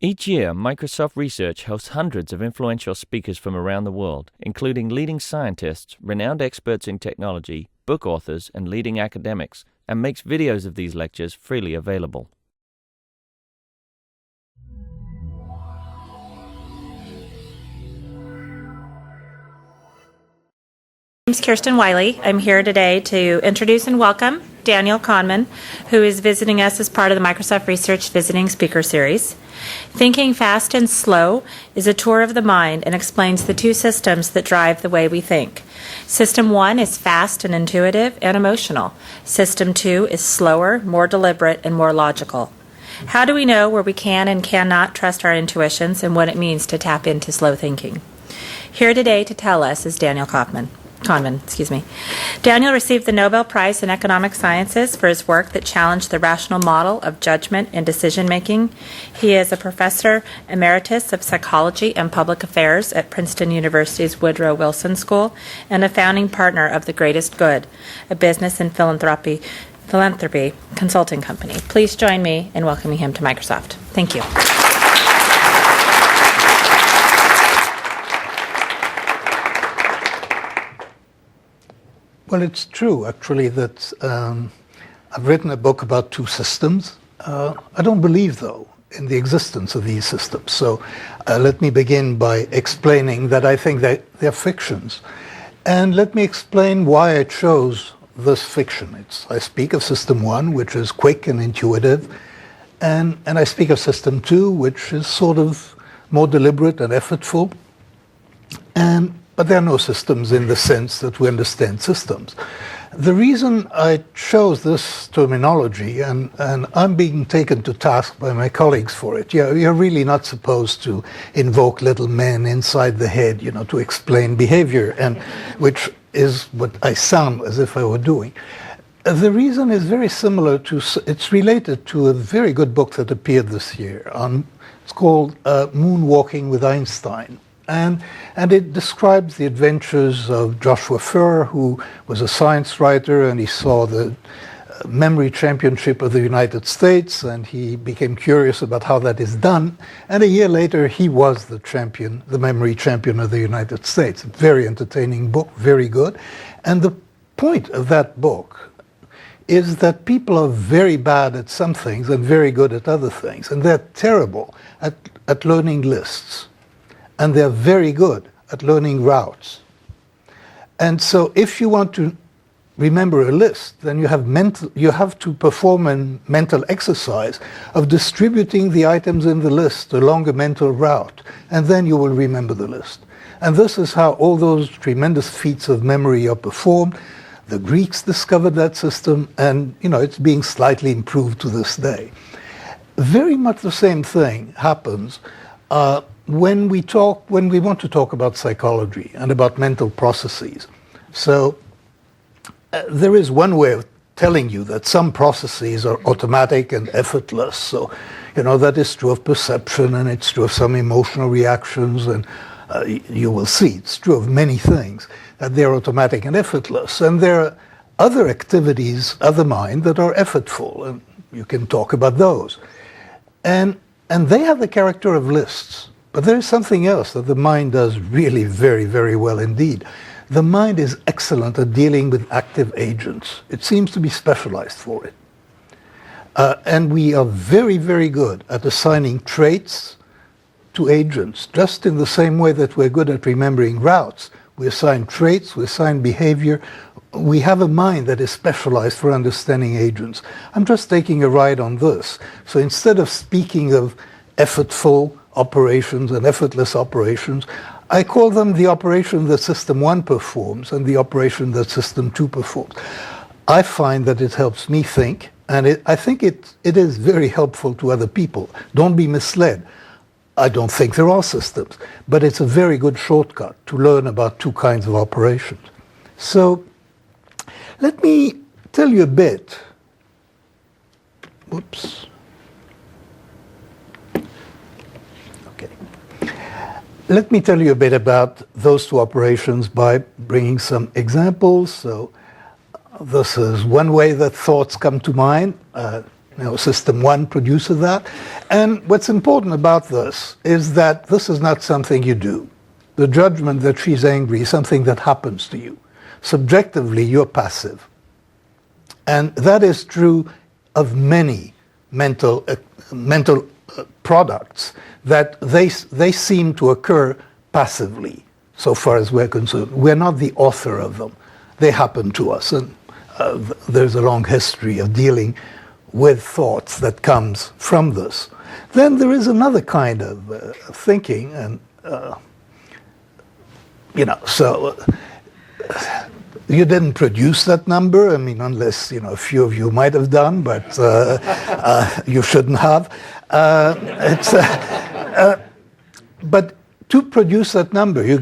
Each year, Microsoft Research hosts hundreds of influential speakers from around the world, including leading scientists, renowned experts in technology, book authors, and leading academics, and makes videos of these lectures freely available. My name is Kirsten Wiley. I'm here today to introduce and welcome Daniel Kahneman, who is visiting us as part of the Microsoft Research Visiting Speaker Series. Thinking Fast and Slow is a tour of the mind and explains the two systems that drive the way we think. System 1 is fast and intuitive and emotional. System 2 is slower, more deliberate, and more logical. How do we know where we can and cannot trust our intuitions and what it means to tap into slow thinking? Here today to tell us is Daniel Kahneman. Daniel received the Nobel Prize in Economic Sciences for his work that challenged the rational model of judgment and decision-making. He is a professor emeritus of psychology and public affairs at Princeton University's Woodrow Wilson School and a founding partner of The Greatest Good, a business and philanthropy consulting company. Please join me in welcoming him to Microsoft. Thank you. Well, it's true, actually, that I've written a book about two systems. I don't believe, though, in the existence of these systems. So let me begin by explaining that I think that they're fictions. And let me explain why I chose this fiction. I speak of System 1, which is quick and intuitive, and I speak of System 2, which is sort of more deliberate and effortful. But there are no systems in the sense that we understand systems. The reason I chose this terminology, and I'm being taken to task by my colleagues for it, you're really not supposed to invoke little men inside the head, to explain behavior, and which is what I sound as if I were doing. The reason is very similar it's related to a very good book that appeared this year. It's called Moonwalking with Einstein. And it describes the adventures of Joshua Furr, who was a science writer, and he saw the memory championship of the United States, and he became curious about how that is done. And a year later, he was the memory champion of the United States. Very entertaining book, very good. And the point of that book is that people are very bad at some things and very good at other things, and they're terrible at learning lists. And they're very good at learning routes. And so if you want to remember a list, then you have to perform a mental exercise of distributing the items in the list along a mental route, and then you will remember the list. And this is how all those tremendous feats of memory are performed. The Greeks discovered that system, and it's being slightly improved to this day. Very much the same thing happens when we want to talk about psychology and about mental processes. So there is one way of telling you that some processes are automatic and effortless. So, that is true of perception, and it's true of some emotional reactions, and you will see it's true of many things, that they're automatic and effortless. And there are other activities of the mind that are effortful, and you can talk about those. And they have the character of lists. But there is something else that the mind does really very, very well indeed. The mind is excellent at dealing with active agents. It seems to be specialized for it. And we are very, very good at assigning traits to agents, just in the same way that we're good at remembering routes. We assign traits, we assign behavior. We have a mind that is specialized for understanding agents. I'm just taking a ride on this. So instead of speaking of effortful operations and effortless operations, I call them the operation that System 1 performs and the operation that System 2 performs. I find that it helps me think, and I think it is very helpful to other people. Don't be misled. I don't think there are systems, but it's a very good shortcut to learn about two kinds of operations. So let me tell you a bit. Whoops. Let me tell you a bit about those two operations by bringing some examples. So this is one way that thoughts come to mind. System 1 produces that. And what's important about this is that this is not something you do. The judgment that she's angry is something that happens to you. Subjectively, you're passive. And that is true of many mental products, that they seem to occur passively, so far as we're concerned. We're not the author of them. They happen to us. And there's a long history of dealing with thoughts that comes from this. Then there is another kind of thinking, and you didn't produce that number. I mean, unless a few of you might have done, but you shouldn't have. But to produce that number, you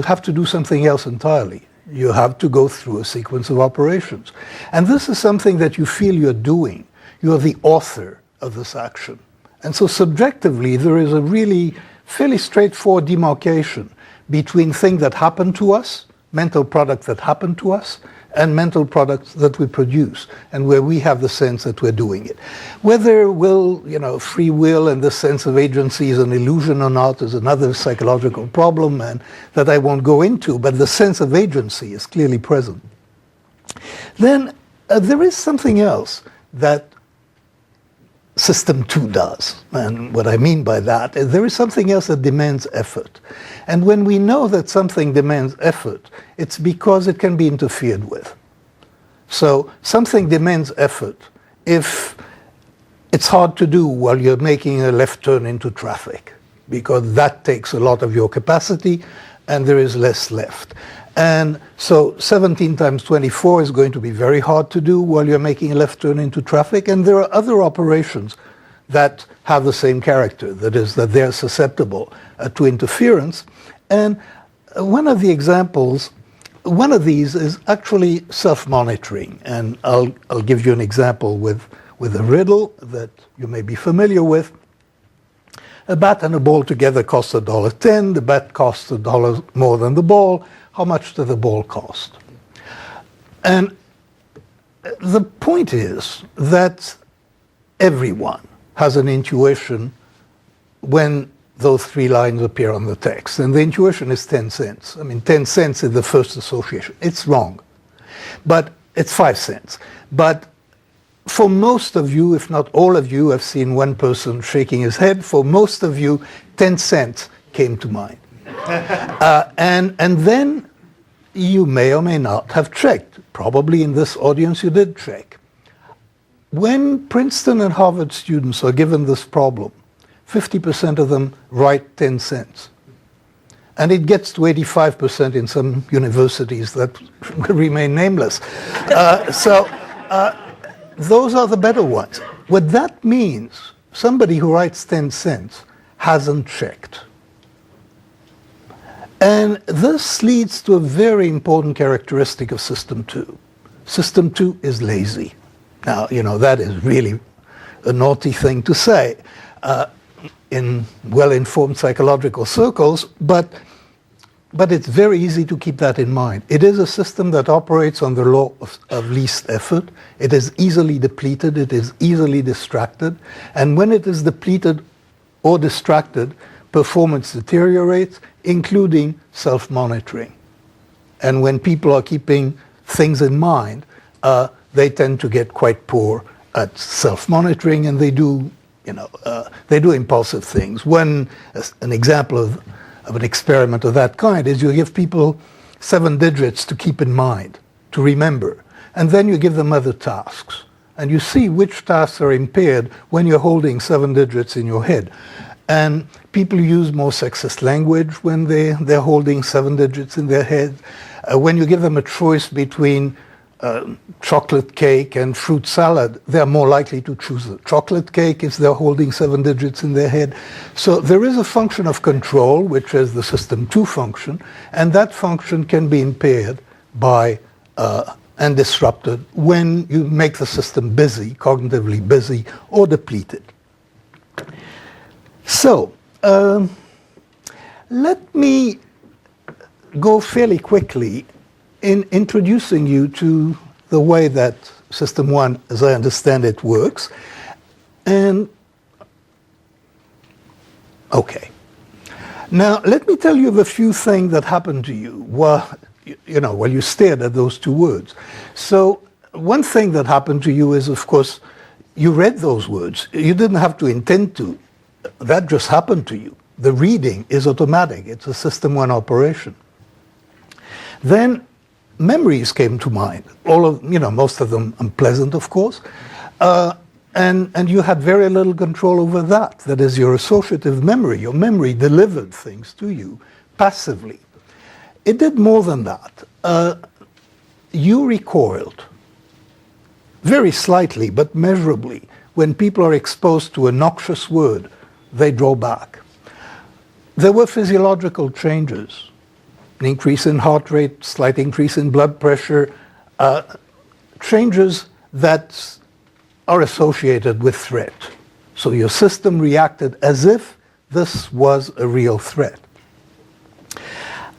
have to do something else entirely. You have to go through a sequence of operations. And this is something that you feel you're doing. You're the author of this action. And so subjectively, there is a really fairly straightforward demarcation between things that happen to us, mental products that happen to us, and mental products that we produce, and where we have the sense that we're doing it. Whether free will and the sense of agency is an illusion or not is another psychological problem, and that I won't go into, but the sense of agency is clearly present. Then there is something else that System 2 does. And what I mean by that is there is something else that demands effort. And when we know that something demands effort, it's because it can be interfered with. So something demands effort if it's hard to do while you're making a left turn into traffic, because that takes a lot of your capacity and there is less left. And so 17 times 24 is going to be very hard to do while you're making a left turn into traffic. And there are other operations that have the same character, that is, that they're susceptible to interference. And one of these is actually self-monitoring. And I'll give you an example with a riddle that you may be familiar with. A bat and a ball together cost $1.10. The bat costs $1 more than the ball. How much does the ball cost? And the point is that everyone has an intuition when those three lines appear on the text. And the intuition is 10 cents. I mean, 10 cents is the first association. It's wrong. But it's 5 cents. But for most of you, if not all of you, I've seen one person shaking his head, for most of you, 10 cents came to mind. And then you may or may not have checked. Probably in this audience you did check. When Princeton and Harvard students are given this problem, 50% of them write 10 cents. And it gets to 85% in some universities that remain nameless. Those are the better ones. What that means, somebody who writes 10 cents hasn't checked. And this leads to a very important characteristic of System 2. System 2 is lazy. Now, that is really a naughty thing to say in well-informed psychological circles, but it's very easy to keep that in mind. It is a system that operates on the law of least effort. It is easily depleted. It is easily distracted. And when it is depleted or distracted, performance deteriorates, including self-monitoring. And when people are keeping things in mind, they tend to get quite poor at self-monitoring, and they do impulsive things. An example of an experiment of that kind is you give people 7 digits to keep in mind, to remember, and then you give them other tasks. And you see which tasks are impaired when you're holding 7 digits in your head. And people use more sexist language when they're holding 7 digits in their head. When you give them a choice between chocolate cake and fruit salad, they're more likely to choose the chocolate cake if they're holding 7 digits in their head. So there is a function of control, which is the System 2 function, and that function can be impaired by and disrupted when you make the system busy, cognitively busy, or depleted. So, let me go fairly quickly in introducing you to the way that System 1, as I understand it, works. And, okay. Now, let me tell you of a few things that happened to you while you stared at those two words. So, one thing that happened to you is, of course, you read those words. You didn't have to intend to. That just happened to you. The reading is automatic. It's a System 1 operation. Then memories came to mind. Most of them unpleasant, of course. And you had very little control over that. That is your associative memory. Your memory delivered things to you passively. It did more than that. You recoiled very slightly, but measurably. When people are exposed to a noxious word, they draw back. There were physiological changes. An increase in heart rate, slight increase in blood pressure, changes that are associated with threat. So your system reacted as if this was a real threat.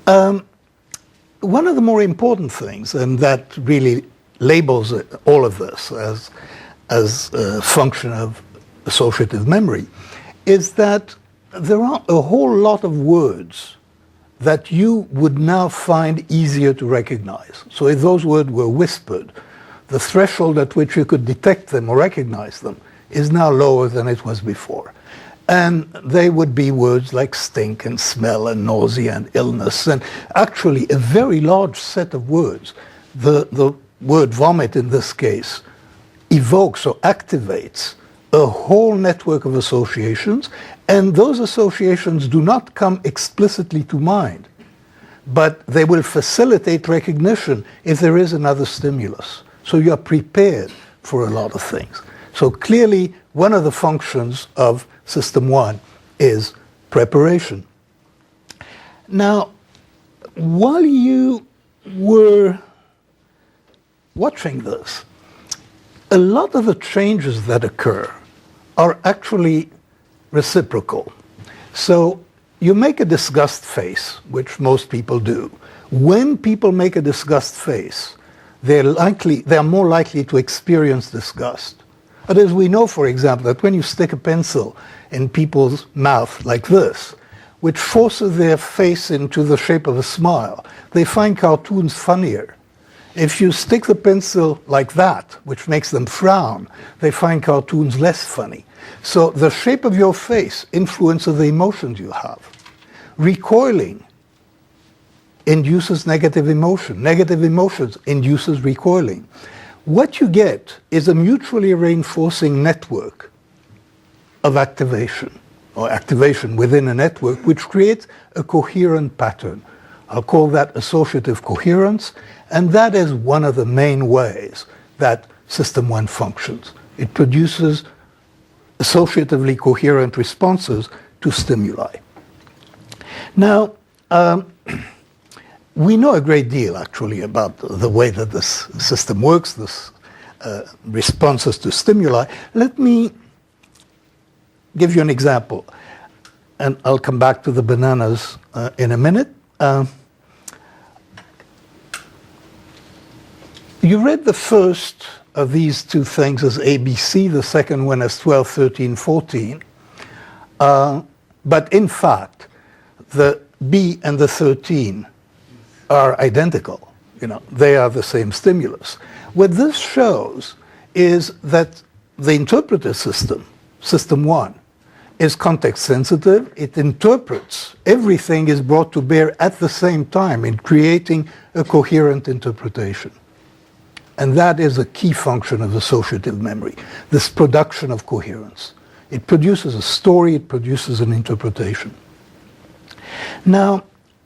One of the more important things, and that really labels all of this as a function of associative memory, is that there are a whole lot of words that you would now find easier to recognize. So if those words were whispered, the threshold at which you could detect them or recognize them is now lower than it was before. And they would be words like stink and smell and nausea and illness, and actually a very large set of words. The word vomit in this case evokes or activates a whole network of associations, and those associations do not come explicitly to mind, but they will facilitate recognition if there is another stimulus. So you are prepared for a lot of things. So clearly, one of the functions of System 1 is preparation. Now, while you were watching this, a lot of the changes that occur are actually reciprocal. So you make a disgust face, which most people do. When people make a disgust face, they are more likely to experience disgust. But as we know, for example, that when you stick a pencil in people's mouth like this, which forces their face into the shape of a smile, they find cartoons funnier. If you stick the pencil like that, which makes them frown, they find cartoons less funny. So the shape of your face influences the emotions you have. Recoiling induces negative emotion. Negative emotions induces recoiling. What you get is a mutually reinforcing network of activation, or activation within a network, which creates a coherent pattern. I'll call that associative coherence, and that is one of the main ways that System 1 functions. It produces associatively coherent responses to stimuli. Now, we know a great deal, actually, about the way that this system works, this responses to stimuli. Let me give you an example, and I'll come back to the bananas in a minute. You read the first of these two things as ABC, the second one as 12, 13, 14. But in fact, the B and the 13 are identical. They are the same stimulus. What this shows is that the interpreter system, System 1, is context sensitive. It interprets. Everything is brought to bear at the same time in creating a coherent interpretation. And that is a key function of associative memory, this production of coherence. It produces a story, it produces an interpretation. Now,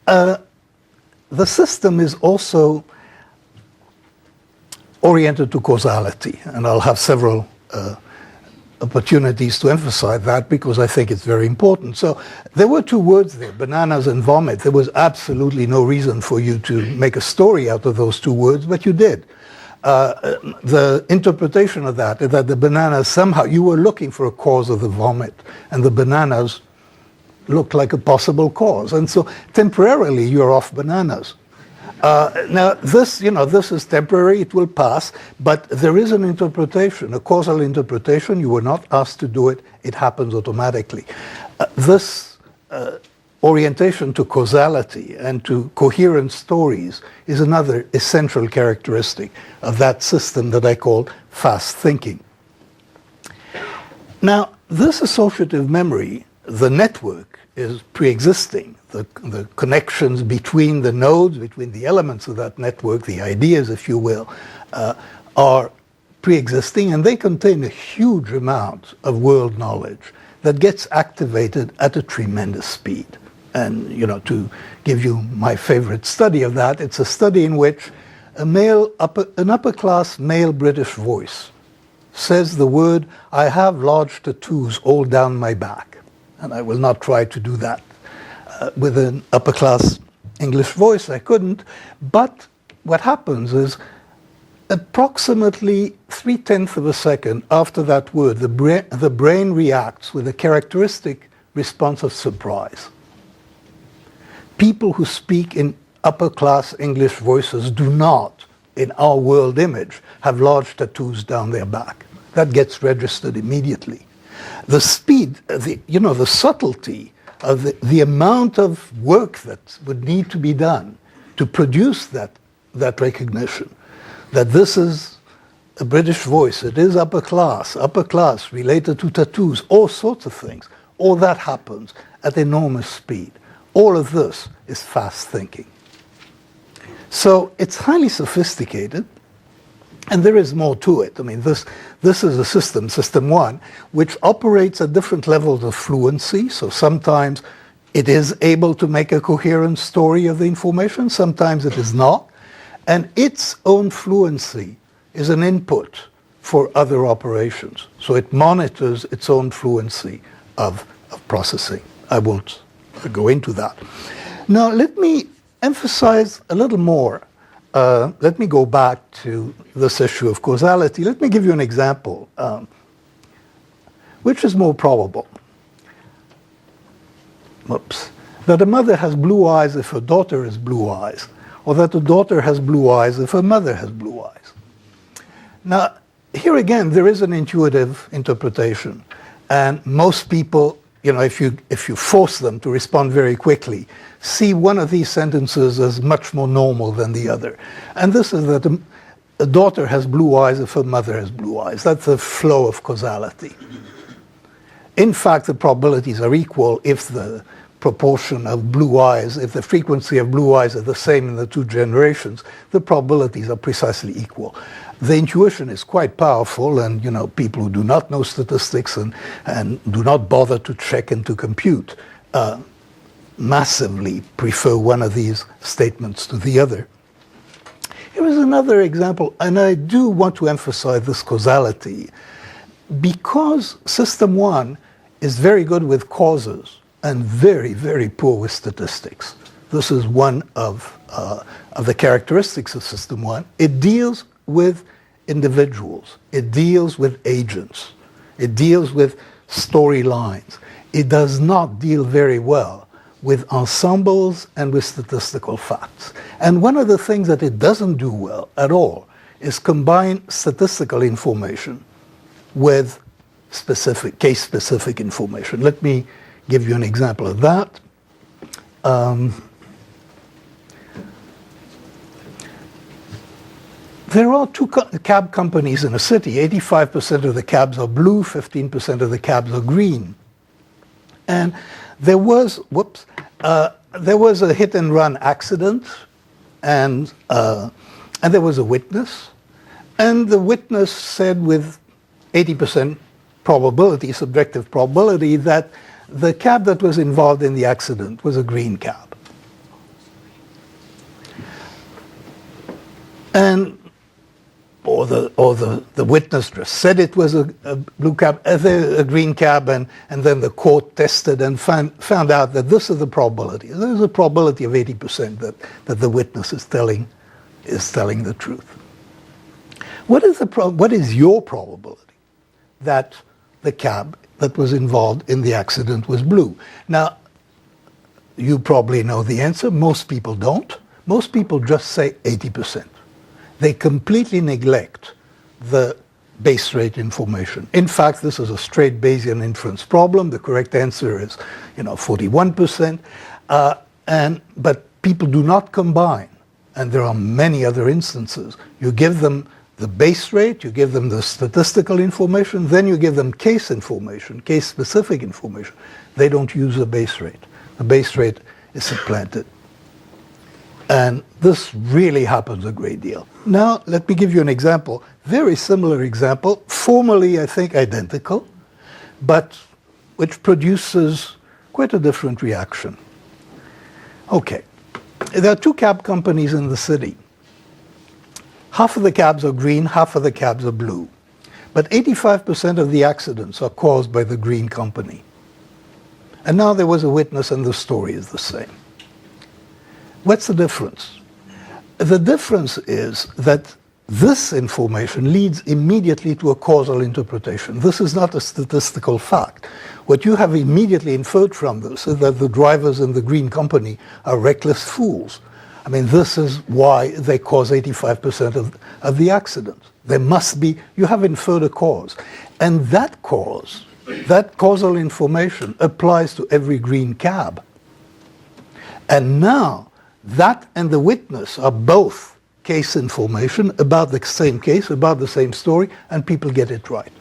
the system is also oriented to causality, and I'll have several opportunities to emphasize that because I think it's very important. So there were two words there, bananas and vomit. There was absolutely no reason for you to make a story out of those two words, but you did. The interpretation of that is that the bananas, somehow you were looking for a cause of the vomit, and the bananas looked like a possible cause. And so temporarily you're off bananas. Now, this is temporary, it will pass, but there is an interpretation, a causal interpretation. You were not asked to do it, it happens automatically. This orientation to causality and to coherent stories is another essential characteristic of that system that I call fast thinking. Now, this associative memory, the network, is pre-existing. The connections between the nodes, between the elements of that network, the ideas, if you will, are pre-existing, and they contain a huge amount of world knowledge that gets activated at a tremendous speed. And, to give you my favorite study of that, it's a study in which an upper-class male British voice says the word, "I have large tattoos all down my back." And I will not try to do that with an upper-class English voice. I couldn't. But what happens is, approximately 0.3 of a second after that word, the brain reacts with a characteristic response of surprise. People who speak in upper-class English voices do not, in our world image, have large tattoos down their back. That gets registered immediately. The speed, the subtlety of the amount of work that would need to be done to produce that recognition, that this is a British voice, it is upper class related to tattoos, all sorts of things. All that happens at enormous speed. All of this is fast thinking. So it's highly sophisticated, and there is more to it. I mean, this is a system 1, which operates at different levels of fluency. So sometimes it is able to make a coherent story of the information, sometimes it is not. And its own fluency is an input for other operations. So it monitors its own fluency of processing. I won't go into that. Now, let me emphasize a little more. Let me go back to this issue of causality. Let me give you an example. Which is more probable? That a mother has blue eyes if her daughter has blue eyes, or that a daughter has blue eyes if her mother has blue eyes. Now, here again, there is an intuitive interpretation, and most people, if you force them to respond very quickly, see one of these sentences as much more normal than the other. And this is that a daughter has blue eyes if her mother has blue eyes. That's the flow of causality. In fact, the probabilities are equal if the proportion of blue eyes, if the frequency of blue eyes are the same in the two generations, the probabilities are precisely equal. The intuition is quite powerful, and people who do not know statistics and do not bother to check and to compute massively prefer one of these statements to the other. Here is another example, and I do want to emphasize this causality, because system 1 is very good with causes and very, very poor with statistics. This is one of the characteristics of system 1. It deals with individuals. It deals with agents. It deals with storylines. It does not deal very well with ensembles and with statistical facts. And one of the things that it doesn't do well at all is combine statistical information with case-specific information. Let me give you an example of that. There are two cab companies in a city. 85% of the cabs are blue, 15% of the cabs are green. And there was a hit-and-run accident, and there was a witness. And the witness said with 80% probability, subjective probability, that the cab that was involved in the accident was a green cab. Or the witness just said it was a blue cab, a green cab, and then the court tested and found out that this is the probability. There's a probability of 80% that the witness is telling the truth. What is your probability that the cab that was involved in the accident was blue? Now, you probably know the answer. Most people don't. most people just say 80%. They completely neglect the base rate information. In fact, this is a straight Bayesian inference problem. The correct answer is, 41%. But people do not combine, and there are many other instances. You give them the base rate, you give them the statistical information, then you give them case information, case-specific information. They don't use the base rate. The base rate is supplanted. And this really happens a great deal. Now, let me give you an example, very similar example, formally, I think, identical, but which produces quite a different reaction. Okay, there are two cab companies in the city. Half of the cabs are green, half of the cabs are blue. But 85% of the accidents are caused by the green company. And now there was a witness and the story is the same. What's the difference? The difference is that this information leads immediately to a causal interpretation. This is not a statistical fact. What you have immediately inferred from this is that the drivers in the green company are reckless fools. I mean, this is why they cause 85% of the accidents. There must be, you have inferred a cause. And that cause, that causal information applies to every green cab. And now, that and the witness are both case information about the same case, about the same story, and people get it right.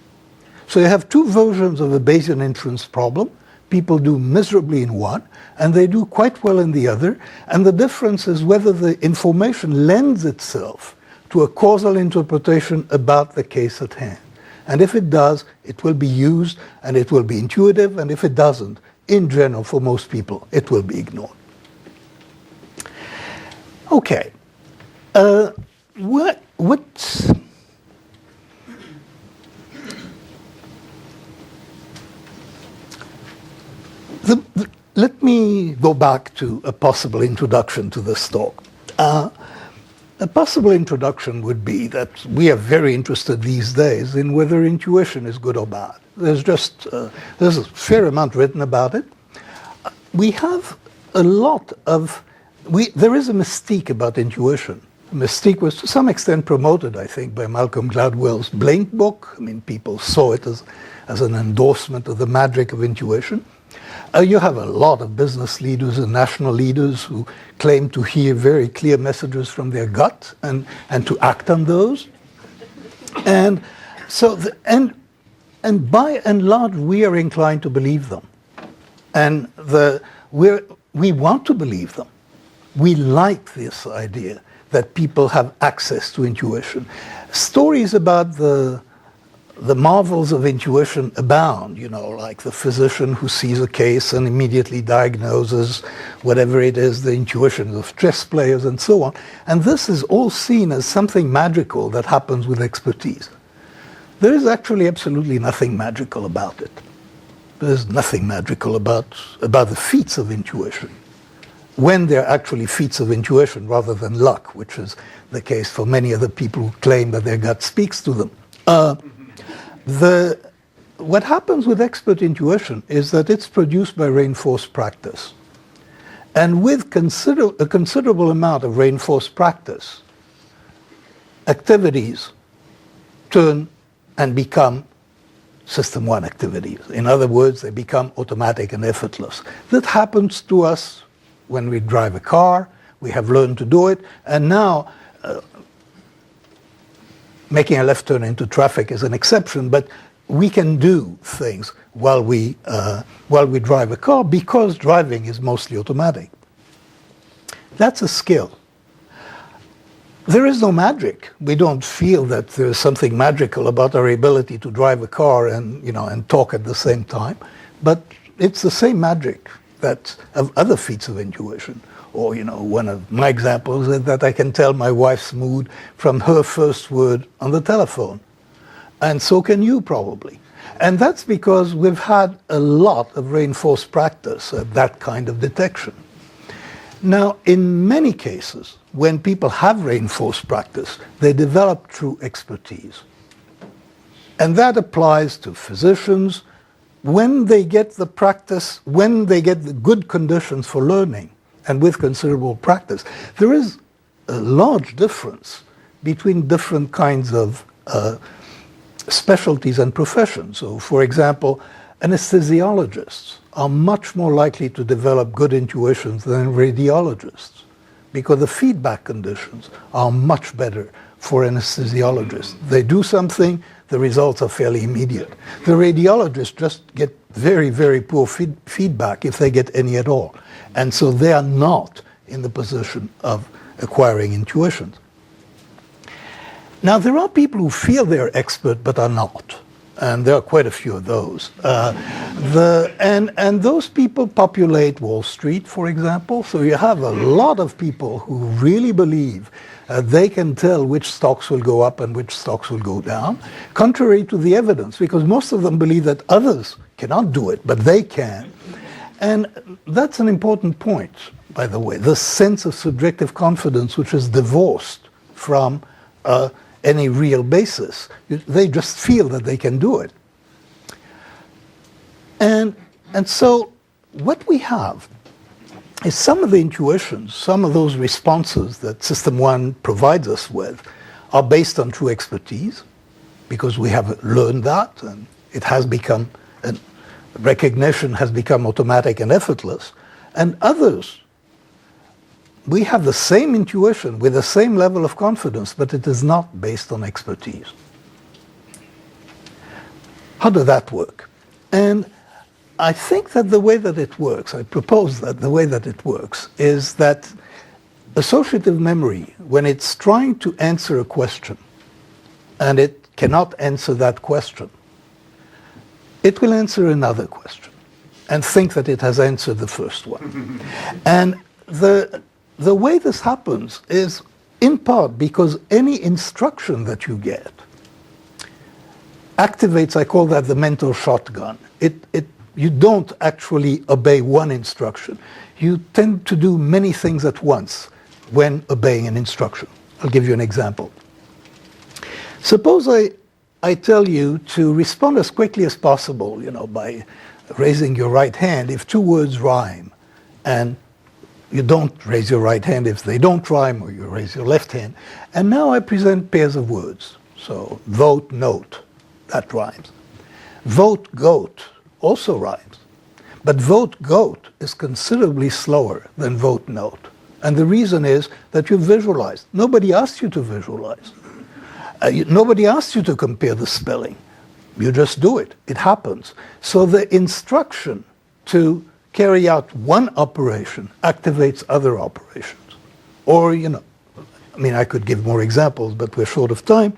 So you have two versions of a Bayesian inference problem. People do miserably in one, and they do quite well in the other. And the difference is whether the information lends itself to a causal interpretation about the case at hand. And if it does, it will be used, and it will be intuitive. And if it doesn't, in general, for most people, it will be ignored. Okay. Let me go back to a possible introduction to this talk. A possible introduction would be that we are very interested these days in whether intuition is good or bad. There's a fair amount written about it. We have a lot of, there is a mystique about intuition. Mystique was to some extent promoted, I think, by Malcolm Gladwell's Blink book. I mean, people saw it as an endorsement of the magic of intuition. You have a lot of business leaders and national leaders who claim to hear very clear messages from their gut and to act on those. And so, and by and large, we are inclined to believe them. And we want to believe them. We like this idea that people have access to intuition. Stories about the marvels of intuition abound, like the physician who sees a case and immediately diagnoses whatever it is, the intuition of chess players and so on. And this is all seen as something magical that happens with expertise. There is actually absolutely nothing magical about it. There's nothing magical about the feats of intuition, when they're actually feats of intuition rather than luck, which is the case for many other people who claim that their gut speaks to them. What happens with expert intuition is that it's produced by reinforced practice. And with a considerable amount of reinforced practice, activities turn and become System 1 activities. In other words, they become automatic and effortless. That happens to us when we drive a car. We have learned to do it. And now, making a left turn into traffic is an exception, but we can do things while we drive a car because driving is mostly automatic. That's a skill. There is no magic. We don't feel that there's something magical about our ability to drive a car and talk at the same time, but it's the same magic that of other feats of intuition. Or, one of my examples is that I can tell my wife's mood from her first word on the telephone. And so can you probably. And that's because we've had a lot of reinforced practice at that kind of detection. Now, in many cases, when people have reinforced practice, they develop true expertise. And that applies to physicians. When they get the practice, when they get the good conditions for learning, and with considerable practice, there is a large difference between different kinds of specialties and professions. So, for example, anesthesiologists are much more likely to develop good intuitions than radiologists, because the feedback conditions are much better for anesthesiologists. They do something, the results are fairly immediate. The radiologists just get very, very poor feedback, if they get any at all. And so they are not in the position of acquiring intuitions. Now, there are people who feel they're expert but are not. And there are quite a few of those. And those people populate Wall Street, for example. So you have a lot of people who really believe they can tell which stocks will go up and which stocks will go down, contrary to the evidence, because most of them believe that others cannot do it, but they can. And that's an important point, by the way, the sense of subjective confidence, which is divorced from any real basis. They just feel that they can do it. And so what we have is some of the intuitions, some of those responses that System 1 provides us with are based on true expertise, because we have learned that, and it has become, recognition has become automatic and effortless. And others, we have the same intuition with the same level of confidence, but it is not based on expertise. How does that work? And I think that the way that it works, I propose that the way that it works, is that associative memory, when it's trying to answer a question, and it cannot answer that question, it will answer another question, and think that it has answered the first one. And the way this happens is in part because any instruction that you get activates, I call that the mental shotgun. You don't actually obey one instruction. You tend to do many things at once when obeying an instruction. I'll give you an example. Suppose I tell you to respond as quickly as possible, by raising your right hand if two words rhyme, and you don't raise your right hand if they don't rhyme, or you raise your left hand. And now I present pairs of words. So vote, note, that rhymes. Vote, goat also rhymes. But vote, goat is considerably slower than vote, note. And the reason is that you visualized. Nobody asked you to visualize. Nobody asked you to compare the spelling. You just do it. It happens. So the instruction to carry out one operation activates other operations. Or, I could give more examples, but we're short of time.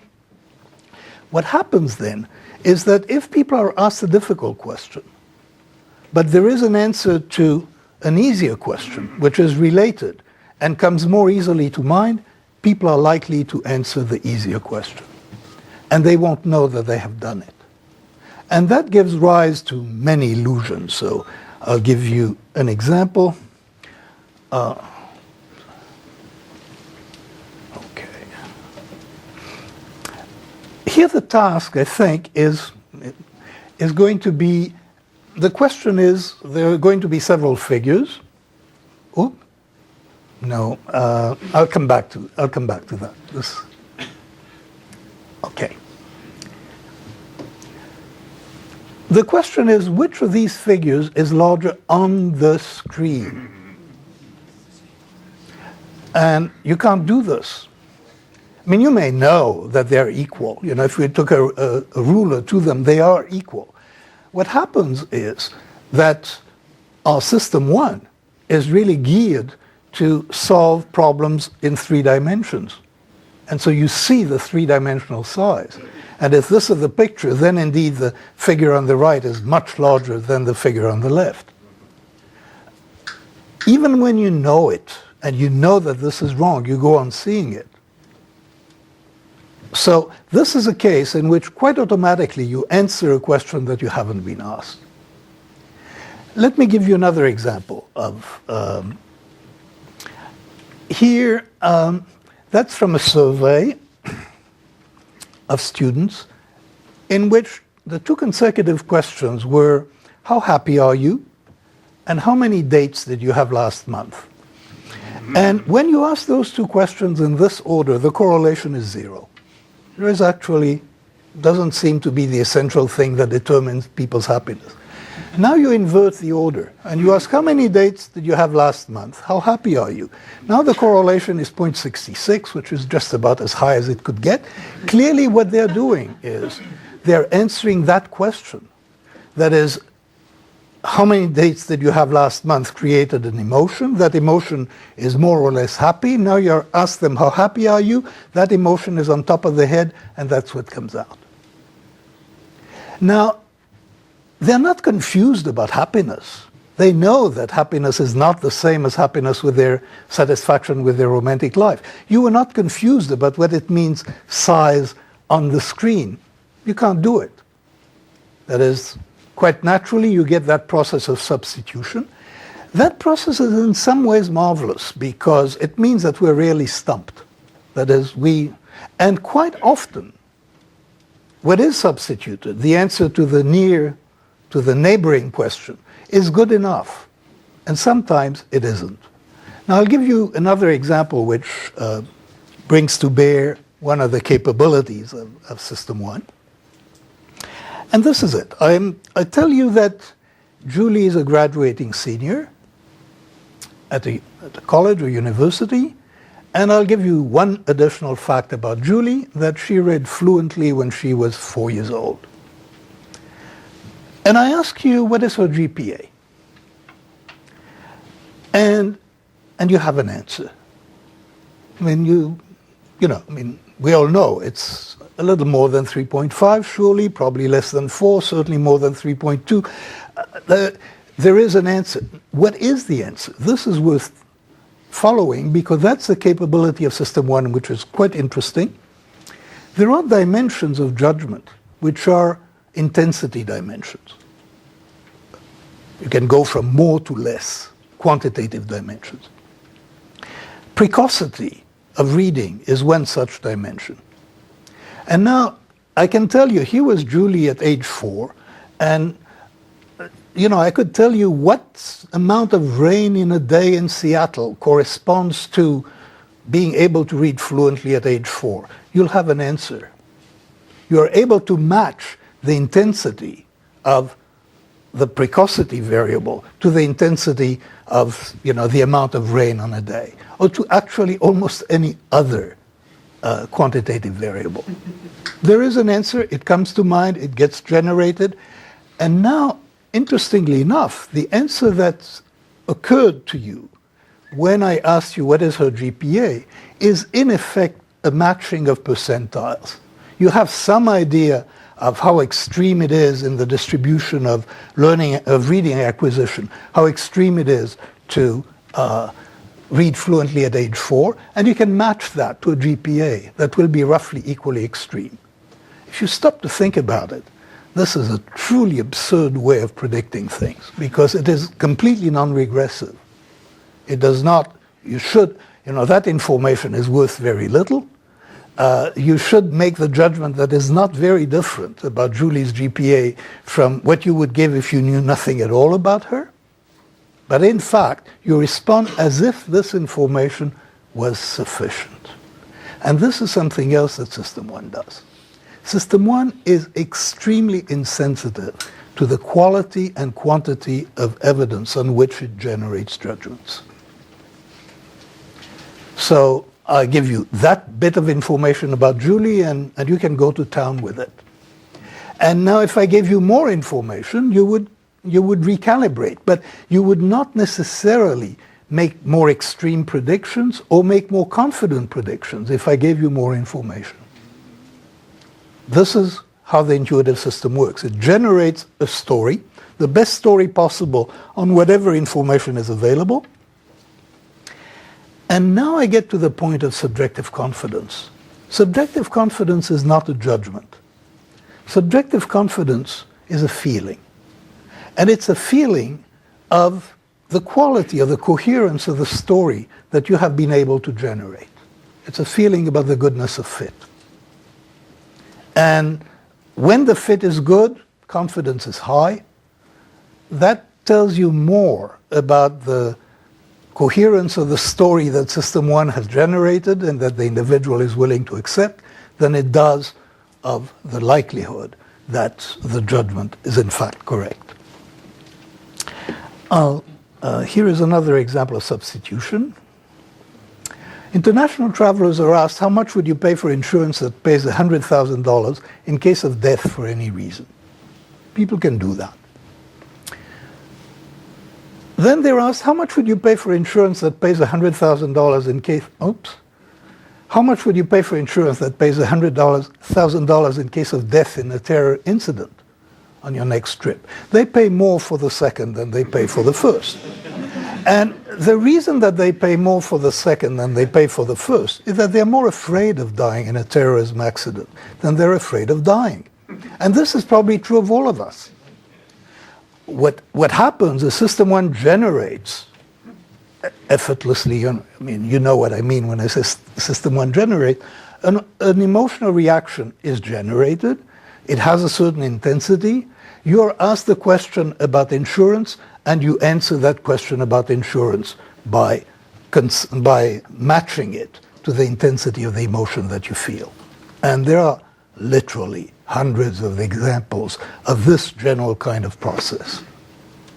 What happens then is that if people are asked a difficult question, but there is an answer to an easier question, which is related and comes more easily to mind, people are likely to answer the easier question. And they won't know that they have done it. And that gives rise to many illusions. So I'll give you an example. Okay. Here the task, I think, is going to be, the question is, there are going to be several figures. Oh, no, I'll come back to that. Okay. The question is, which of these figures is larger on the screen? And you can't do this. You may know that they're equal. If we took a ruler to them, they are equal. What happens is that our System 1 is really geared to solve problems in 3 dimensions. And so you see the 3-dimensional size. And if this is the picture, then indeed the figure on the right is much larger than the figure on the left. Even when you know it, and you know that this is wrong, you go on seeing it. So this is a case in which quite automatically you answer a question that you haven't been asked. Let me give you another example of here. That's from a survey of students in which the 2 consecutive questions were, how happy are you? And how many dates did you have last month? And when you ask those two questions in this order, the correlation is zero. There is actually, doesn't seem to be the essential thing that determines people's happiness. Now you invert the order and you ask, how many dates did you have last month? How happy are you? Now the correlation is 0.66, which is just about as high as it could get. Clearly what they're doing is they're answering that question. That is, how many dates did you have last month created an emotion. That emotion is more or less happy. Now you ask them, how happy are you? That emotion is on top of the head, and that's what comes out. Now, they're not confused about happiness. They know that happiness is not the same as happiness with their satisfaction with their romantic life. You are not confused about what it means, size on the screen. You can't do it. That is, quite naturally, you get that process of substitution. That process is in some ways marvelous because it means that we're really stumped. That is, and quite often, what is substituted, the answer to the neighboring question, is good enough. And sometimes it isn't. Now, I'll give you another example which brings to bear one of the capabilities of System 1. And this is it. I tell you that Julie is a graduating senior at a college or university, and I'll give you one additional fact about Julie, that she read fluently when she was 4 years old. And I ask you, what is her GPA? And you have an answer. I mean, we all know it's a little more than 3.5, surely, probably less than 4, certainly more than 3.2. There is an answer. What is the answer? This is worth following because that's the capability of System 1, which is quite interesting. There are dimensions of judgment which are intensity dimensions. You can go from more to less, quantitative dimensions. Precocity of reading is one such dimension. And now, I can tell you, here was Julie at age 4, and I could tell you what amount of rain in a day in Seattle corresponds to being able to read fluently at age 4. You'll have an answer. You're able to match the intensity of the precocity variable to the intensity of, the amount of rain on a day, or to actually almost any other quantitative variable. There is an answer, it comes to mind, it gets generated, and now, interestingly enough, the answer that occurred to you when I asked you what is her GPA is in effect a matching of percentiles. You have some idea of how extreme it is in the distribution of reading acquisition, how extreme it is to read fluently at age 4, and you can match that to a GPA that will be roughly equally extreme. If you stop to think about it, this is a truly absurd way of predicting things because it is completely non-regressive. It does not, that information is worth very little. You should make the judgment that is not very different about Julie's GPA from what you would give if you knew nothing at all about her. But in fact, you respond as if this information was sufficient. And this is something else that System 1 does. System 1 is extremely insensitive to the quality and quantity of evidence on which it generates judgments. So I give you that bit of information about Julie, and you can go to town with it. And now if I gave you more information, you would recalibrate, but you would not necessarily make more extreme predictions or make more confident predictions if I gave you more information. This is how the intuitive system works. It generates a story, the best story possible on whatever information is available. And now I get to the point of subjective confidence. Subjective confidence is not a judgment. Subjective confidence is a feeling. And it's a feeling of the quality, of the coherence of the story that you have been able to generate. It's a feeling about the goodness of fit. And when the fit is good, confidence is high. That tells you more about the coherence of the story that System 1 has generated and that the individual is willing to accept than it does of the likelihood that the judgment is in fact correct. Here is another example of substitution. International travelers are asked, how much would you pay for insurance that pays $100,000 in case of death for any reason? People can do that. Then they're asked, how much would you pay for insurance that pays $100,000 in case, how much would you pay for insurance that pays $100,000 in case of death in a terror incident on your next trip? They pay more for the second than they pay for the first. And the reason that they pay more for the second than they pay for the first is that they're more afraid of dying in a terrorism accident than they're afraid of dying. And this is probably true of all of us. What happens is System 1 generates effortlessly, you know what I mean when I say System 1 generate, an emotional reaction is generated. It has a certain intensity. You are asked the question about insurance, and you answer that question about insurance by matching it to the intensity of the emotion that you feel. And there are literally hundreds of examples of this general kind of process.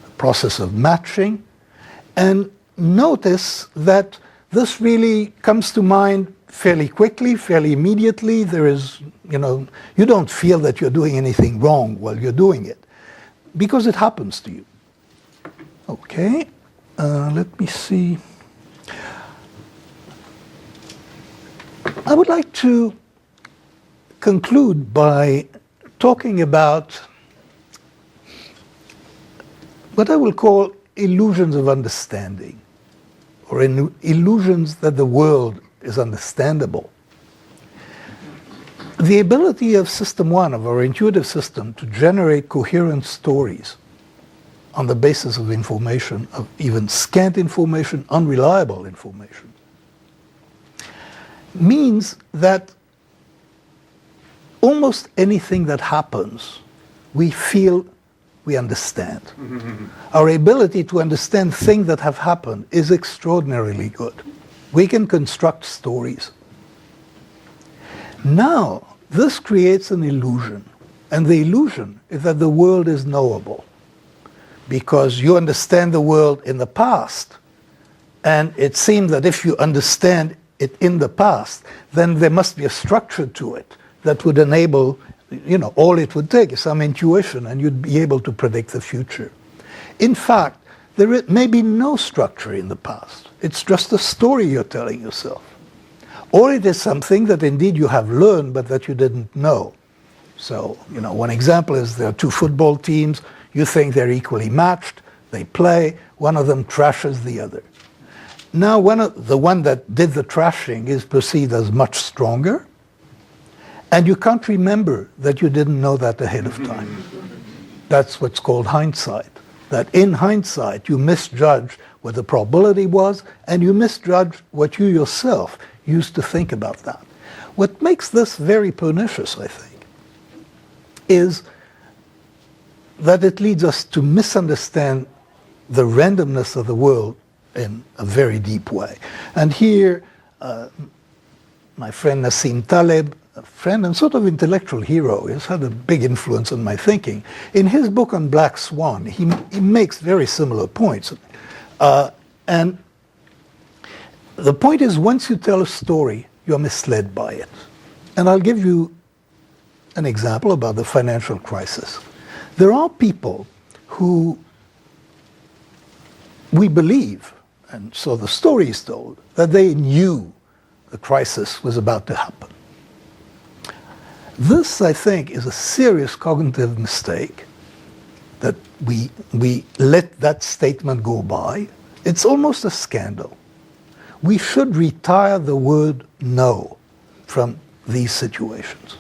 A process of matching. And notice that this really comes to mind fairly quickly, fairly immediately. There is, you don't feel that you're doing anything wrong while you're doing it, because it happens to you. Okay, let me see. I would like to conclude by talking about what I will call illusions of understanding, or illusions that the world is understandable. The ability of System 1, of our intuitive system, to generate coherent stories on the basis of information, of even scant information, unreliable information, means that almost anything that happens, we feel we understand. Our ability to understand things that have happened is extraordinarily good. We can construct stories. Now, this creates an illusion, and the illusion is that the world is knowable, because you understand the world in the past, and it seems that if you understand it in the past, then there must be a structure to it that would enable, all it would take is some intuition, and you'd be able to predict the future. In fact, there may be no structure in the past. It's just a story you're telling yourself. Or it is something that indeed you have learned, but that you didn't know. So, one example is there are two football teams. You think they're equally matched. They play. One of them trashes the other. Now, the one that did the trashing is perceived as much stronger. And you can't remember that you didn't know that ahead of time. That's what's called hindsight. That in hindsight, you misjudged what the probability was, and you misjudged what you yourself used to think about that. What makes this very pernicious, I think, is that it leads us to misunderstand the randomness of the world in a very deep way. And here, my friend Nassim Taleb, a friend and sort of intellectual hero, has had a big influence on my thinking. In his book on Black Swan, he makes very similar points. And the point is, once you tell a story, you're misled by it. And I'll give you an example about the financial crisis. There are people who we believe, and so the story is told, that they knew the crisis was about to happen. This, I think, is a serious cognitive mistake, that we let that statement go by. It's almost a scandal. We should retire the word know from these situations.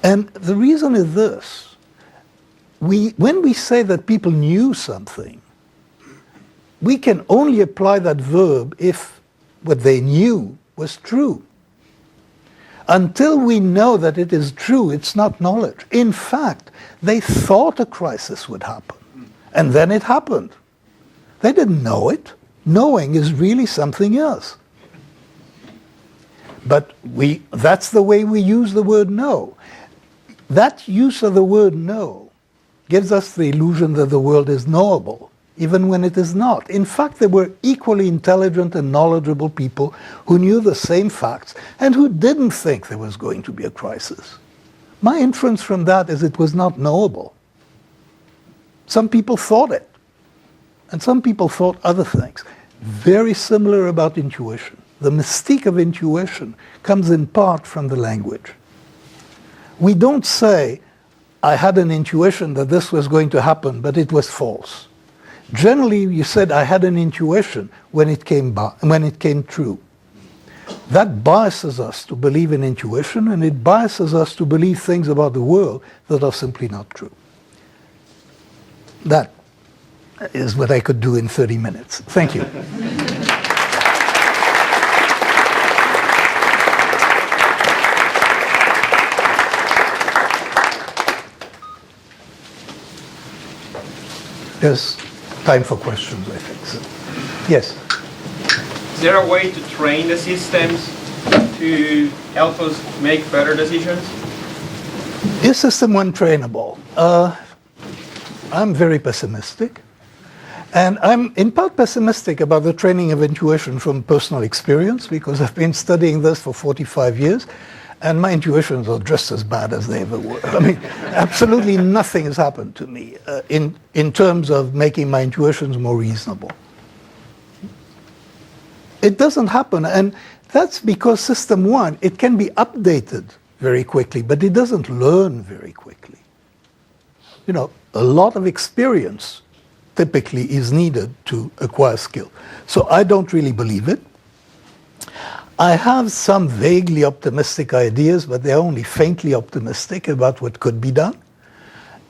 And the reason is this. When we say that people knew something, we can only apply that verb if what they knew was true. Until we know that it is true, it's not knowledge. In fact, they thought a crisis would happen, and then it happened. They didn't know it. Knowing is really something else. But that's the way we use the word know. That use of the word know gives us the illusion that the world is knowable, even when it is not. In fact, there were equally intelligent and knowledgeable people who knew the same facts and who didn't think there was going to be a crisis. My inference from that is it was not knowable. Some people thought it, and some people thought other things. Very similar about intuition. The mystique of intuition comes in part from the language. We don't say, I had an intuition that this was going to happen, but it was false. Generally, you said, I had an intuition when it came true. That biases us to believe in intuition, and it biases us to believe things about the world that are simply not true. That is what I could do in 30 minutes. Thank you. There's time for questions, I think. So, yes? Is there a way to train the systems to help us make better decisions? Is system one trainable? I'm very pessimistic. And I'm in part pessimistic about the training of intuition from personal experience, because I've been studying this for 45 years, and my intuitions are just as bad as they ever were. I mean, absolutely nothing has happened to me in terms of making my intuitions more reasonable. It doesn't happen, and that's because system one, it can be updated very quickly, but it doesn't learn very quickly. You know, a lot of experience typically is needed to acquire skill. So I don't really believe it. I have some vaguely optimistic ideas, but they're only faintly optimistic about what could be done.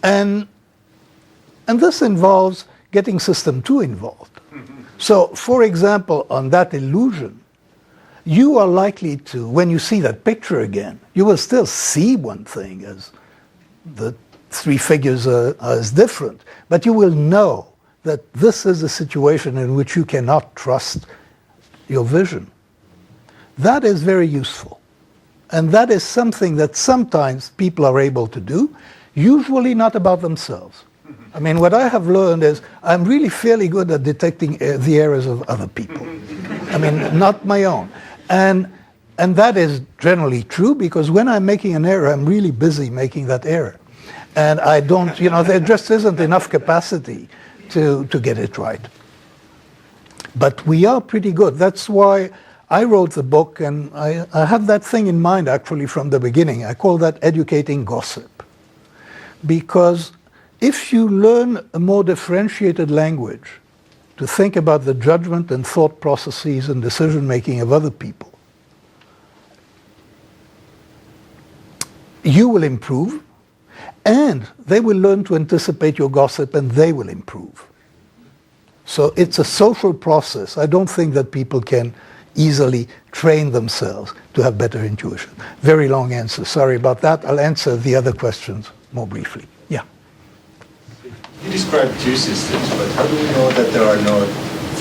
And this involves getting system 2 involved. So, for example, on that illusion, you are likely to, when you see that picture again, you will still see one thing as the three figures are as different, but you will know that this is a situation in which you cannot trust your vision. That is very useful. And that is something that sometimes people are able to do, usually not about themselves. I mean, what I have learned is I'm really fairly good at detecting the errors of other people. I mean, not my own. And that is generally true, because when I'm making an error, I'm really busy making that error. And I don't, there just isn't enough capacity to get it right. But we are pretty good. That's why I wrote the book, and I had that thing in mind actually from the beginning. I call that educating gossip. Because if you learn a more differentiated language to think about the judgment and thought processes and decision-making of other people, you will improve, and they will learn to anticipate your gossip, and they will improve. So it's a social process. I don't think that people can easily train themselves to have better intuition. Very long answer. Sorry about that. I'll answer the other questions more briefly. Yeah. You described two systems, but how do we know that there are not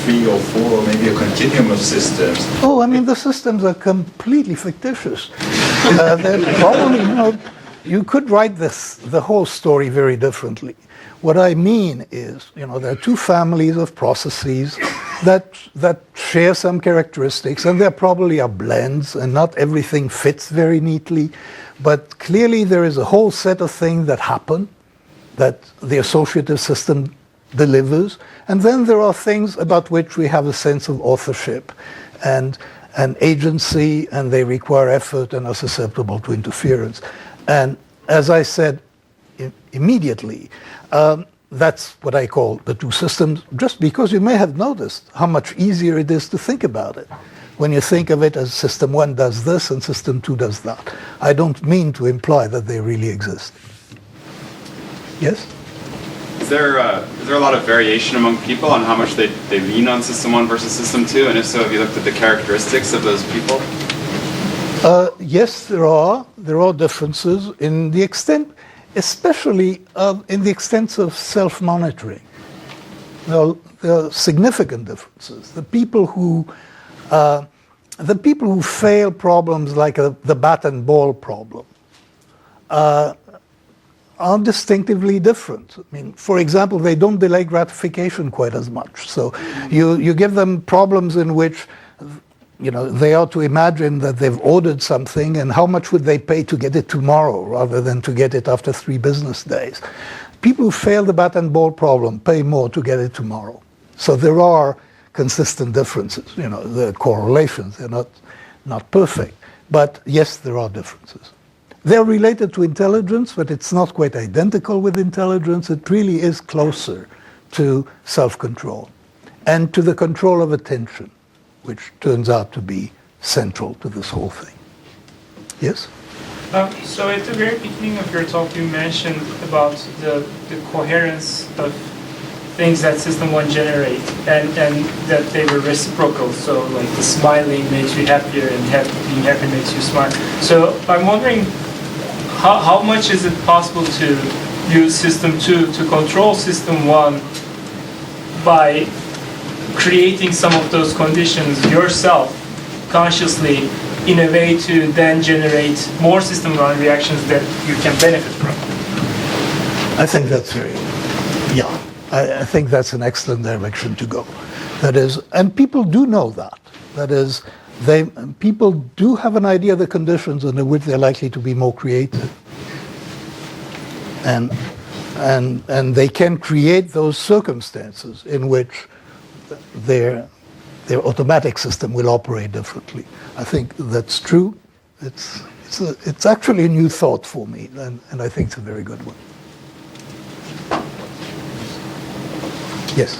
3 or 4 or maybe a continuum of systems? Oh, I mean, the systems are completely fictitious. They're probably, you could write the whole story very differently. What I mean is, there are two families of processes that share some characteristics, and there probably are blends, and not everything fits very neatly. But clearly there is a whole set of things that happen that the associative system delivers, and then there are things about which we have a sense of authorship and an agency, and they require effort and are susceptible to interference. And as I said immediately, that's what I call the two systems, just because you may have noticed how much easier it is to think about it when you think of it as system 1 does this and system 2 does that. I don't mean to imply that they really exist. Yes? Is there a lot of variation among people on how much they lean on system 1 versus system 2? And if so, have you looked at the characteristics of those people? Yes, there are. There are differences in the extent, especially in the extent of self-monitoring. There are significant differences. The people who fail problems like the bat and ball problem are distinctly different. I mean, for example, they don't delay gratification quite as much. So you give them problems in which they are to imagine that they've ordered something and how much would they pay to get it tomorrow rather than to get it after 3 business days. People who fail the bat and ball problem pay more to get it tomorrow. So there are consistent differences. The correlations, they're not perfect. But yes, there are differences. They're related to intelligence, but it's not quite identical with intelligence. It really is closer to self-control and to the control of attention, which turns out to be central to this whole thing. Yes? So at the very beginning of your talk, you mentioned about the coherence of things that System 1 generate, and that they were reciprocal. So like the smiling makes you happier, and being happy makes you smile. So I'm wondering, how much is it possible to use System 2 to control System 1 by creating some of those conditions yourself, consciously, in a way to then generate more System 1 reactions that you can benefit from? I think that's I think that's an excellent direction to go. That is, and people do know that. That is, people do have an idea of the conditions under which they're likely to be more creative. And they can create those circumstances in which their automatic system will operate differently. I think that's true. It's actually a new thought for me, and I think it's a very good one. Yes.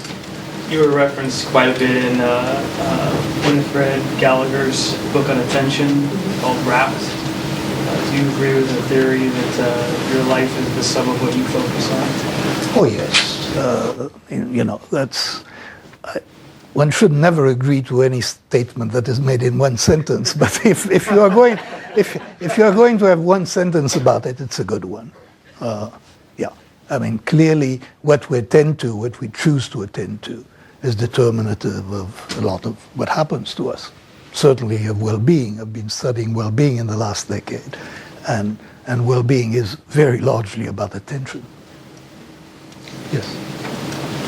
You were referenced quite a bit in Winifred Gallagher's book on attention called Wrapped. Do you agree with the theory that your life is the sum of what you focus on? Oh yes. One should never agree to any statement that is made in one sentence. But if you are going to have one sentence about it, it's a good one. I mean, clearly, what we choose to attend to, is determinative of a lot of what happens to us. Certainly of well-being. I've been studying well-being in the last decade, and well-being is very largely about attention. Yes.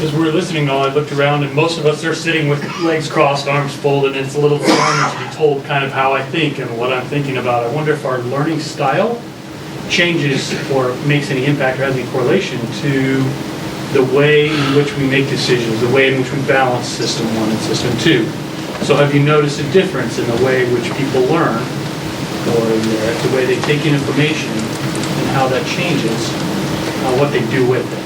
As we were listening, I looked around, and most of us are sitting with legs crossed, arms folded, and it's a little foreign to be told kind of how I think and what I'm thinking about. I wonder if our learning style changes or makes any impact or has any correlation to the way in which we make decisions, the way in which we balance System 1 and System 2. So have you noticed a difference in the way in which people learn, or in the way they take in information, and how that changes what they do with it?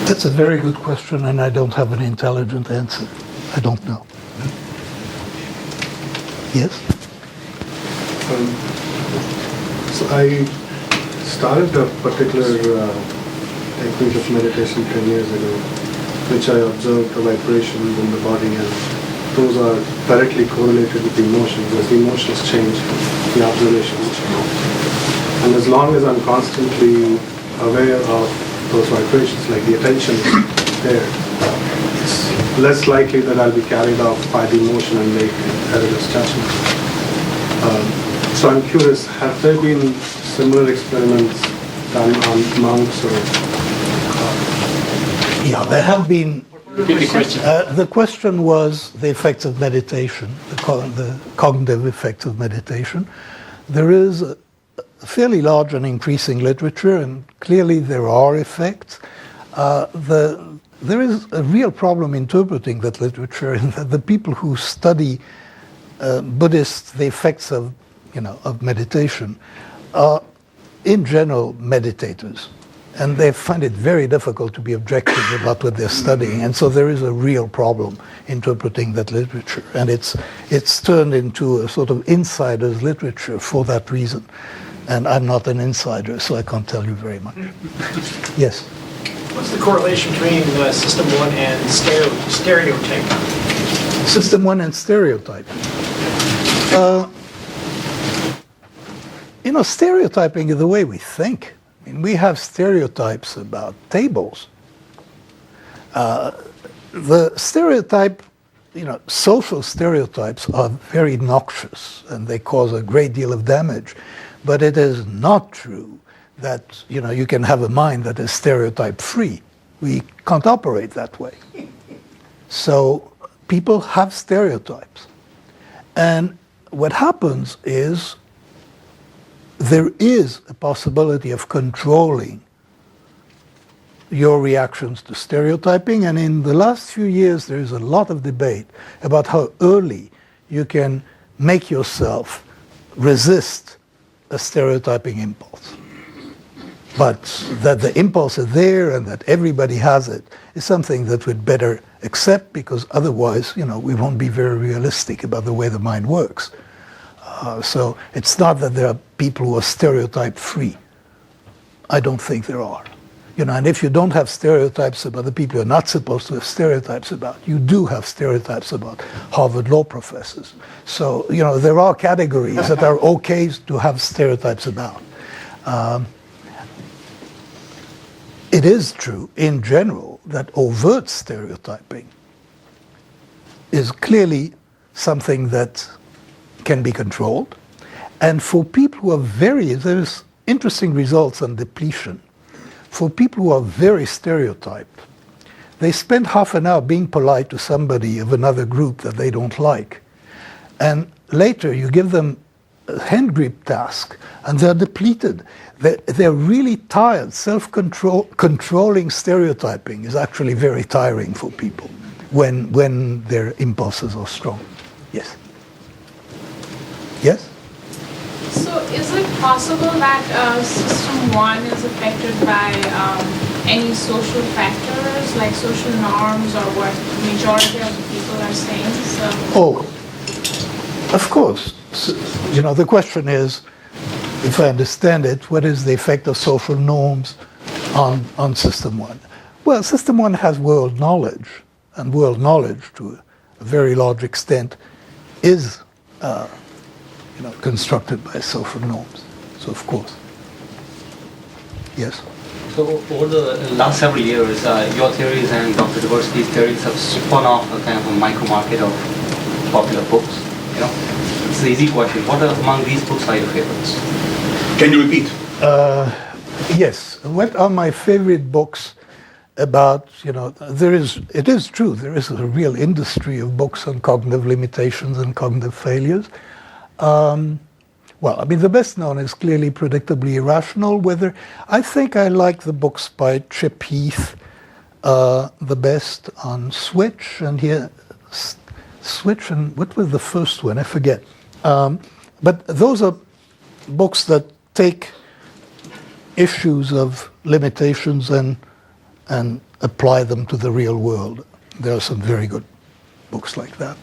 That's a very good question, and I don't have an intelligent answer. I don't know. Yes? So I started a particular technique of meditation 10 years ago, which I observed the vibrations in the body, and those are directly correlated with the emotions. As the emotions change, the observations change. And as long as I'm constantly aware of those vibrations, like the attention is there, it's less likely that I'll be carried off by the emotion and make erroneous judgments. So I'm curious, have there been similar experiments done on monks or? Yeah, there have been. Repeat the question. The question was the effects of meditation, the cognitive effects of meditation. There is a fairly large and increasing literature, and clearly there are effects. There is a real problem interpreting that literature, in that the people who study Buddhists, the effects of meditation, are in general meditators, and they find it very difficult to be objective about what they're studying, and so there is a real problem interpreting that literature, and it's turned into a sort of insider's literature for that reason. And I'm not an insider, so I can't tell you very much. Yes? What's the correlation between System 1 and stereotyping? System 1 and stereotyping. Stereotyping is the way we think. I mean, we have stereotypes about tables. The stereotype, social stereotypes are very noxious and they cause a great deal of damage. But it is not true that, you can have a mind that is stereotype free. We can't operate that way. So people have stereotypes. And what happens is there is a possibility of controlling your reactions to stereotyping, and in the last few years there is a lot of debate about how early you can make yourself resist a stereotyping impulse. But that the impulse is there and that everybody has it is something that we'd better accept, because otherwise, we won't be very realistic about the way the mind works. So it's not that there are people who are stereotype free. I don't think there are. And if you don't have stereotypes about the people you're not supposed to have stereotypes about, you do have stereotypes about Harvard law professors. So, there are categories that are okay to have stereotypes about. It is true, in general, that overt stereotyping is clearly something that can be controlled. And for people who are there's interesting results on depletion. For people who are very stereotyped, they spend half an hour being polite to somebody of another group that they don't like. And later you give them a hand grip task and they're depleted. They're really tired. Controlling stereotyping is actually very tiring for people when their impulses are strong. Yes? Yes? So is it possible that system 1 is affected by any social factors, like social norms, or what majority of the people are saying? So Oh, of course. So, the question is, if I understand it, what is the effect of social norms on System 1? Well, System 1 has world knowledge, and world knowledge, to a very large extent, is constructed by social norms. So, of course. Yes? So, over the last several years, your theories and Dr. Tversky's theories have spun off a kind of a micro-market of popular books. It's an easy question. What among these books are your favorites? Can you repeat? Yes. What are my favorite books about, it is true, there is a real industry of books on cognitive limitations and cognitive failures. The best known is clearly Predictably Irrational. I think I like the books by Chip Heath the best on Switch, and here, Switch, and what was the first one? I forget. But those are books that take issues of limitations and apply them to the real world. There are some very good books like that.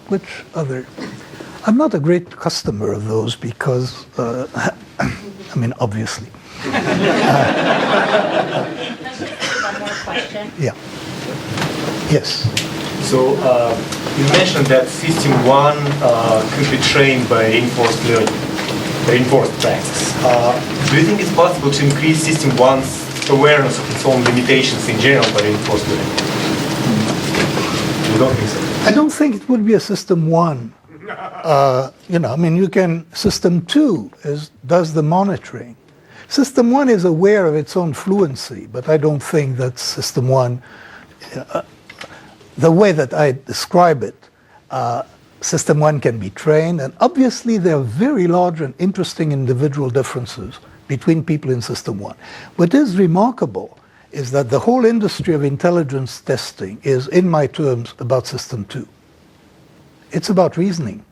I'm not a great customer of those because, obviously. One more question. Yeah. Yes. So you mentioned that System 1 could be trained by reinforced learning, reinforced practice. Do you think it's possible to increase System 1's awareness of its own limitations in general by reinforced learning? You don't think so? I don't think it would be a System 1. System 2 does the monitoring. System 1 is aware of its own fluency, but I don't think that System 1, the way that I describe it, System 1 can be trained, and obviously there are very large and interesting individual differences between people in System 1. What is remarkable is that the whole industry of intelligence testing is, in my terms, about System 2. It's about reasoning.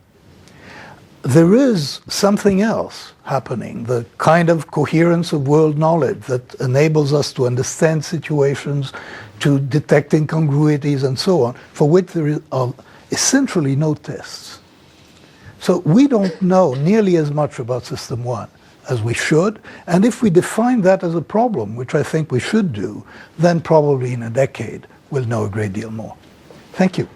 There is something else happening, the kind of coherence of world knowledge that enables us to understand situations, to detect incongruities and so on, for which there are essentially no tests. So we don't know nearly as much about System 1 as we should, and if we define that as a problem, which I think we should do, then probably in a decade we'll know a great deal more. Thank you.